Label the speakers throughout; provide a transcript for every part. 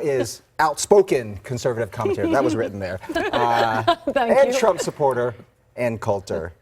Speaker 1: is outspoken conservative commentator. That was written there.
Speaker 2: Thank
Speaker 1: and
Speaker 2: you.
Speaker 1: Trump supporter and Coulter.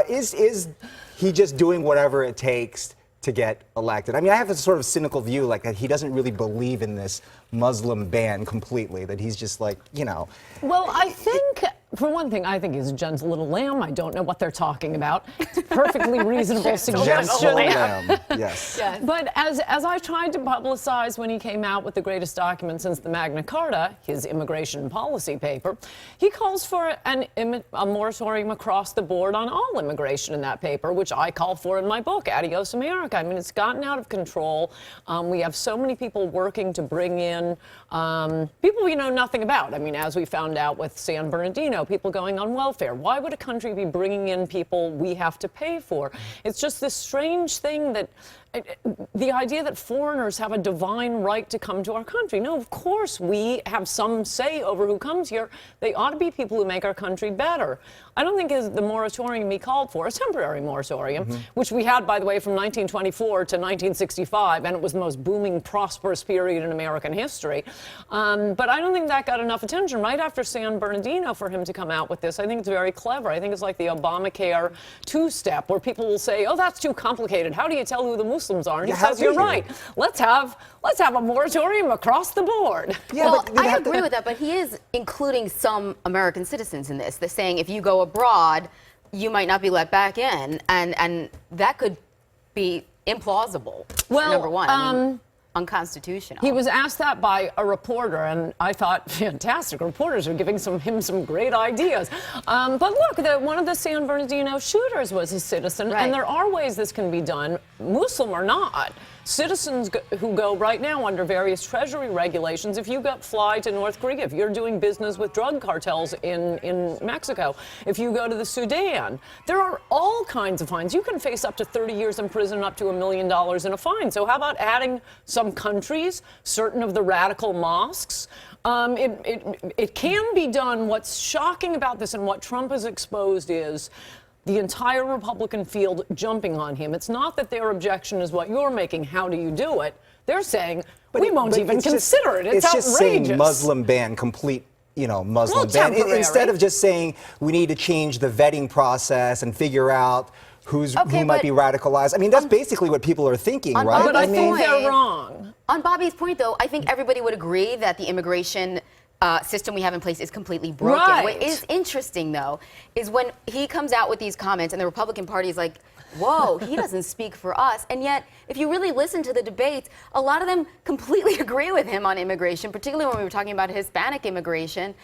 Speaker 1: Is he just doing whatever it takes to get elected? I mean, I have a sort of cynical view, like that he doesn't really believe in this Muslim ban completely, that he's just like, you know.
Speaker 2: Well, I think, for one thing, I think he's a gentle little lamb. I don't know what they're talking about. It's perfectly reasonable suggestion.
Speaker 1: Gentle lamb, yes.
Speaker 2: But as I tried to publicize when he came out with the greatest document since the Magna Carta, his immigration policy paper, he calls for a moratorium across the board on all immigration in that paper, which I call for in my book, Adios America. I mean, it's gotten out of control. We have so many people working to bring in people we know nothing about. I mean, as we found out with San Bernardino, people going on welfare. Why would a country be bringing in people we have to pay for? It's just this strange thing that the idea that foreigners have a divine right to come to our country. No, of course we have some say over who comes here. They ought to be people who make our country better. I don't think the moratorium he called for, a temporary moratorium, which we had, by the way, from 1924 to 1965, and it was the most booming, prosperous period in American history. But I don't think that got enough attention right after San Bernardino for him to come out with this. I think it's very clever. I think it's like the Obamacare two-step, where people will say, oh, that's too complicated. How do you tell who the Muslims are? And he says, you're right. Let's have a moratorium across the board.
Speaker 3: Yeah, well, I agree with that, but he is including some American citizens in this. They're saying if you go abroad, you might not be let back in, and that could be implausible.
Speaker 2: Well,
Speaker 3: number one, I mean, unconstitutional.
Speaker 2: He was asked that by a reporter, and I thought, fantastic. Reporters are giving him some great ideas. But look, one of the San Bernardino shooters was a citizen, and there are ways this can be done, Muslim or not. Citizens who go right now under various Treasury regulations, if you fly to North Korea, if you're doing business with drug cartels in Mexico, if you go to the Sudan, there are all kinds of fines. You can face up to 30 years in prison, up to $1 million in a fine. So how about adding some countries, certain of the radical mosques? It can be done. What's shocking about this and what Trump has exposed is the entire Republican field jumping on him. It's not that their objection is what you're making. How do you do it? They're saying, we won't even consider it. It's outrageous.
Speaker 1: Just saying Muslim ban, complete, Muslim ban. Instead of just saying we need to change the vetting process and figure out who might be radicalized. I mean, that's basically what people are thinking, right?
Speaker 2: But I think they're wrong.
Speaker 3: On Bobby's point, though, I think everybody would agree that the immigration system we have in place is completely broken.
Speaker 2: Right.
Speaker 3: What is interesting, though, is when he comes out with these comments and the Republican Party is like, whoa, he doesn't speak for us. And yet, if you really listen to the debates, a lot of them completely agree with him on immigration, particularly when we were talking about Hispanic immigration.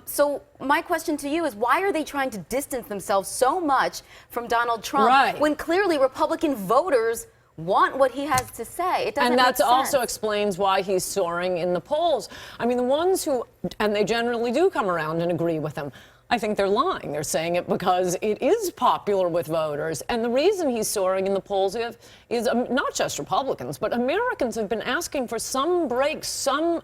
Speaker 3: So my question to you is, why are they trying to distance themselves so much from Donald Trump when clearly Republican voters want what he has to say? It doesn't make sense.
Speaker 2: And that also explains why he's soaring in the polls. I mean, the ones who, and they generally do come around and agree with him, I think they're lying. They're saying it because it is popular with voters. And the reason he's soaring in the polls is not just Republicans, but Americans have been asking for some break, some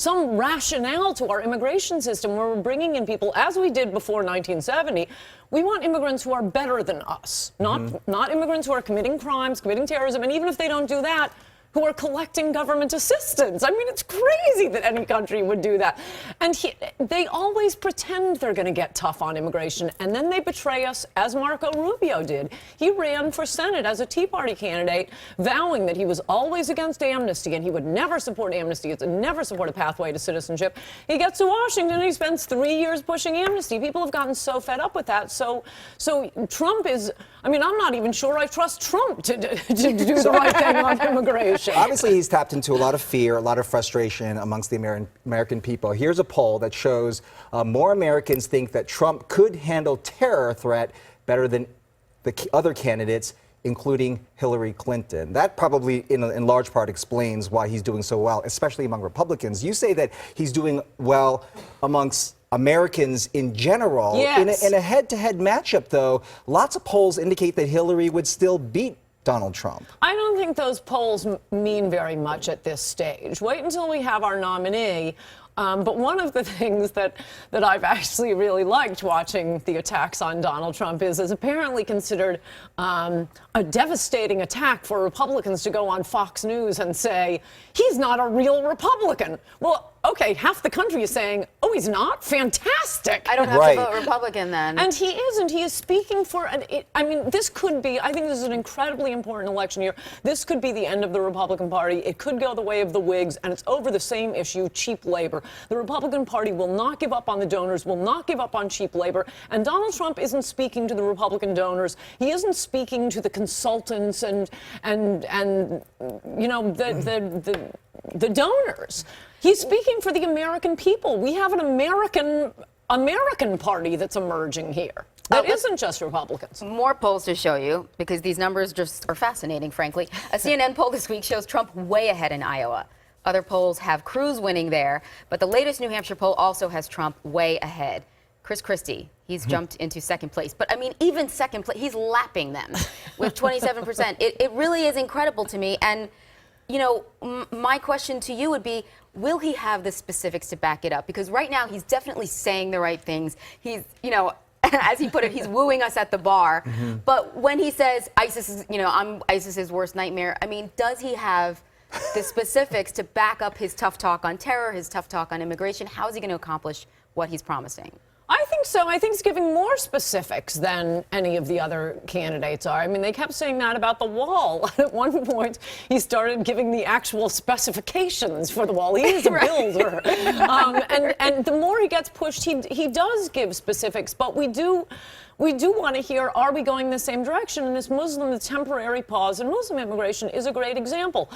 Speaker 2: rationale to our immigration system where we're bringing in people, as we did before 1970. We want immigrants who are better than us, not immigrants who are committing crimes, committing terrorism, and even if they don't do that, who are collecting government assistance. I mean, it's crazy that any country would do that. And they always pretend they're going to get tough on immigration, and then they betray us, as Marco Rubio did. He ran for Senate as a Tea Party candidate, vowing that he was always against amnesty, and he would never support amnesty, never support a pathway to citizenship. He gets to Washington, and he spends 3 years pushing amnesty. People have gotten so fed up with that. So Trump is, I mean, I'm not even sure I trust Trump to do the right thing on immigration.
Speaker 1: Obviously, he's tapped into a lot of fear, a lot of frustration amongst the American people. Here's a poll that shows more Americans think that Trump could handle terror threat better than the other candidates, including Hillary Clinton. That probably, in large part, explains why he's doing so well, especially among Republicans. You say that he's doing well amongst Americans in general.
Speaker 2: Yes.
Speaker 1: In a head-to-head matchup, though, lots of polls indicate that Hillary would still beat Donald Trump.
Speaker 2: I don't think those polls mean very much at this stage. Wait until we have our nominee. But one of the things that I've actually really liked watching the attacks on Donald Trump is apparently considered a devastating attack for Republicans to go on Fox News and say, he's not a real Republican. Well, okay, half the country is saying, oh, he's not? Fantastic.
Speaker 3: I don't have
Speaker 1: Right.
Speaker 3: to vote Republican then.
Speaker 2: And he isn't. He is speaking for, I mean, this could be, I think this is an incredibly important election year. This could be the end of the Republican Party. It could go the way of the Whigs, and it's over the same issue, cheap labor. The Republican Party will not give up on the donors, will not give up on cheap labor, and Donald Trump isn't speaking to the Republican donors. He isn't speaking to the consultants and you know, the donors. He's speaking for the American people. We have an American Party that's emerging here. That isn't just Republicans.
Speaker 3: More polls to show you, because these numbers just are fascinating, frankly. A CNN poll this week shows Trump way ahead in Iowa. Other polls have Cruz winning there, but the latest New Hampshire poll also has Trump way ahead. Chris Christie, he's jumped into second place. But I mean, even second place, he's lapping them with 27%. It really is incredible to me. And, you know, my question to you would be, will he have the specifics to back it up? Because right now he's definitely saying the right things. He's, you know, as he put it, he's wooing us at the bar. But when he says ISIS is, you know, I'm ISIS's worst nightmare, I mean, does he have the specifics to back up his tough talk on terror, his tough talk on immigration? How is he going to accomplish what he's promising?
Speaker 2: I think so. I think he's giving more specifics than any of the other candidates are. I mean, they kept saying that about the wall. At one point, he started giving the actual specifications for the wall. He is a builder. And the more he gets pushed, he does give specifics. But we do want to hear, are we going the same direction? And this the temporary pause in Muslim immigration is a great example.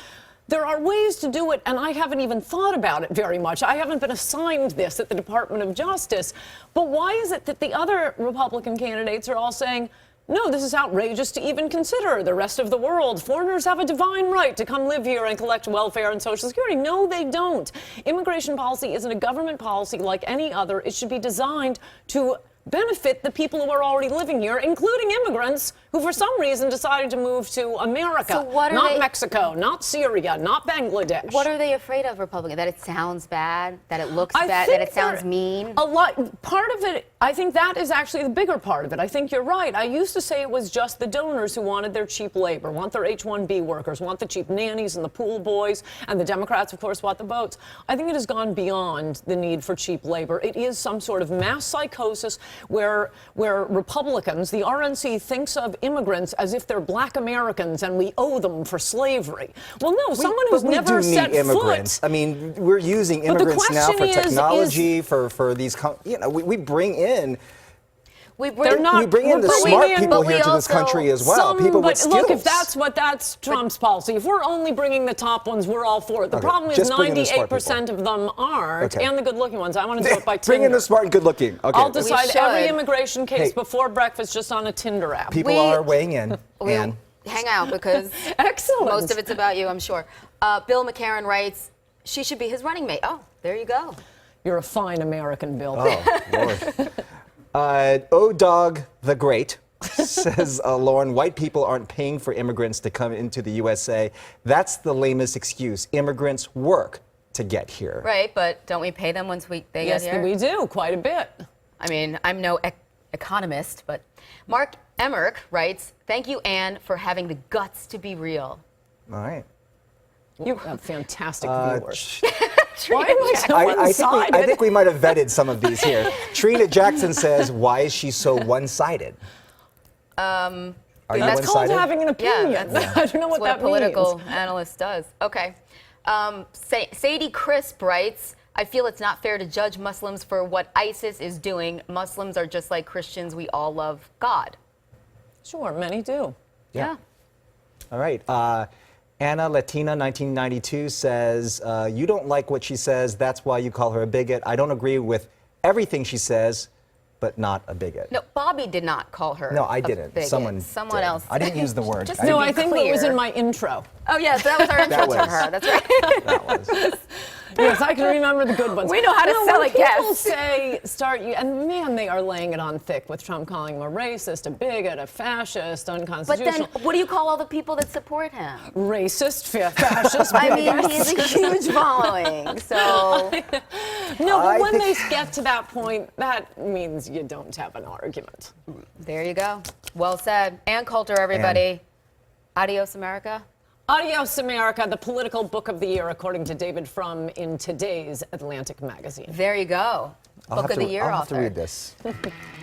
Speaker 2: There are ways to do it, and I haven't even thought about it very much. I haven't been assigned this at the Department of Justice. But why is it that the other Republican candidates are all saying, no, this is outrageous to even consider. The rest of the world, foreigners have a divine right to come live here and collect welfare and Social Security. No, they don't. Immigration policy isn't a government policy like any other. It should be designed to benefit the people who are already living here, including immigrants who for some reason decided to move to America.
Speaker 3: So what are
Speaker 2: not
Speaker 3: they,
Speaker 2: Mexico, not Syria, not Bangladesh.
Speaker 3: What are they afraid of, Republican? That it sounds bad, that it looks bad, that it sounds mean?
Speaker 2: A lot. Part of it, I think that is actually the bigger part of it. I think you're right. I used to say it was just the donors who wanted their cheap labor, want their H-1B workers, want the cheap nannies and the pool boys, and the Democrats, of course, want the votes. I think it has gone beyond the need for cheap labor. It is some sort of mass psychosis where Republicans, the RNC, thinks of immigrants as if they're black Americans and we owe them for slavery. Well, no, someone who's never set
Speaker 1: immigrants.
Speaker 2: foot.
Speaker 1: I mean, we're using immigrants now for technology, for these, you know, we bring in. We bring in the smart people here to this country as well. People with skills.
Speaker 2: Look, if that's Trump's policy. If we're only bringing the top ones, we're all for it. The problem is 98% of them aren't, and the good-looking ones. I want to do it by Tinder.
Speaker 1: Bring in the smart and good-looking. Okay.
Speaker 2: I'll decide every immigration case before breakfast just on a Tinder app.
Speaker 1: People are weighing in. Ann.
Speaker 3: Hang out, because
Speaker 2: excellent.
Speaker 3: Most of it's about you, I'm sure. Bill McCarran writes, she should be his running mate. Oh, there you go.
Speaker 2: You're a fine American, Bill.
Speaker 1: Oh, Lord. O-Dog the Great says, Lauren, white people aren't paying for immigrants to come into the USA. That's the lamest excuse. Immigrants work to get here.
Speaker 3: Right, but don't we pay them once they get here?
Speaker 2: Yes, we do, quite a bit.
Speaker 3: I mean, I'm no economist, but Mark Emmerich writes, thank you, Ann, for having the guts to be real.
Speaker 1: All right.
Speaker 2: You have fantastic viewers.
Speaker 3: Why am I so one-sided?
Speaker 1: I think we might have vetted some of these here. Trina Jackson says, why is she so one-sided? Are you
Speaker 2: that's called
Speaker 1: one-sided?
Speaker 2: having an opinion.
Speaker 3: Yeah,
Speaker 2: I don't know what that
Speaker 3: a political
Speaker 2: means.
Speaker 3: analyst does. Okay. Sadie Crisp writes, I feel it's not fair to judge Muslims for what ISIS is doing. Muslims are just like Christians. We all love God.
Speaker 2: Sure, many do.
Speaker 3: Yeah.
Speaker 1: All right. Anna Latina 1992 says, you don't like what she says, that's why you call her a bigot. I don't agree with everything she says, but not a bigot.
Speaker 3: No, Bobby did not call her
Speaker 1: No, I didn't.
Speaker 3: bigot.
Speaker 1: Someone
Speaker 3: did.
Speaker 1: else. I didn't use the word.
Speaker 2: No, I think it was in my intro.
Speaker 3: Oh, yes, that was our intro to her. That's right.
Speaker 1: That was.
Speaker 2: Yes, I can remember the good ones.
Speaker 3: We know how to sell a guest.
Speaker 2: People say, and man, they are laying it on thick with Trump calling him a racist, a bigot, a fascist, unconstitutional.
Speaker 3: But then, what do you call all the people that support him?
Speaker 2: Racist, fascist,
Speaker 3: I mean, he has a huge following, so.
Speaker 2: No, but
Speaker 1: I
Speaker 2: when
Speaker 1: think-
Speaker 2: they get to that point, that means you don't have an argument.
Speaker 3: There you go. Well said. Ann Coulter, everybody. Adios, America.
Speaker 2: Adios, America, the political book of the year, according to David Frum in today's Atlantic magazine.
Speaker 3: There you go. Book of the year
Speaker 1: I'll have
Speaker 3: author.
Speaker 1: to read this.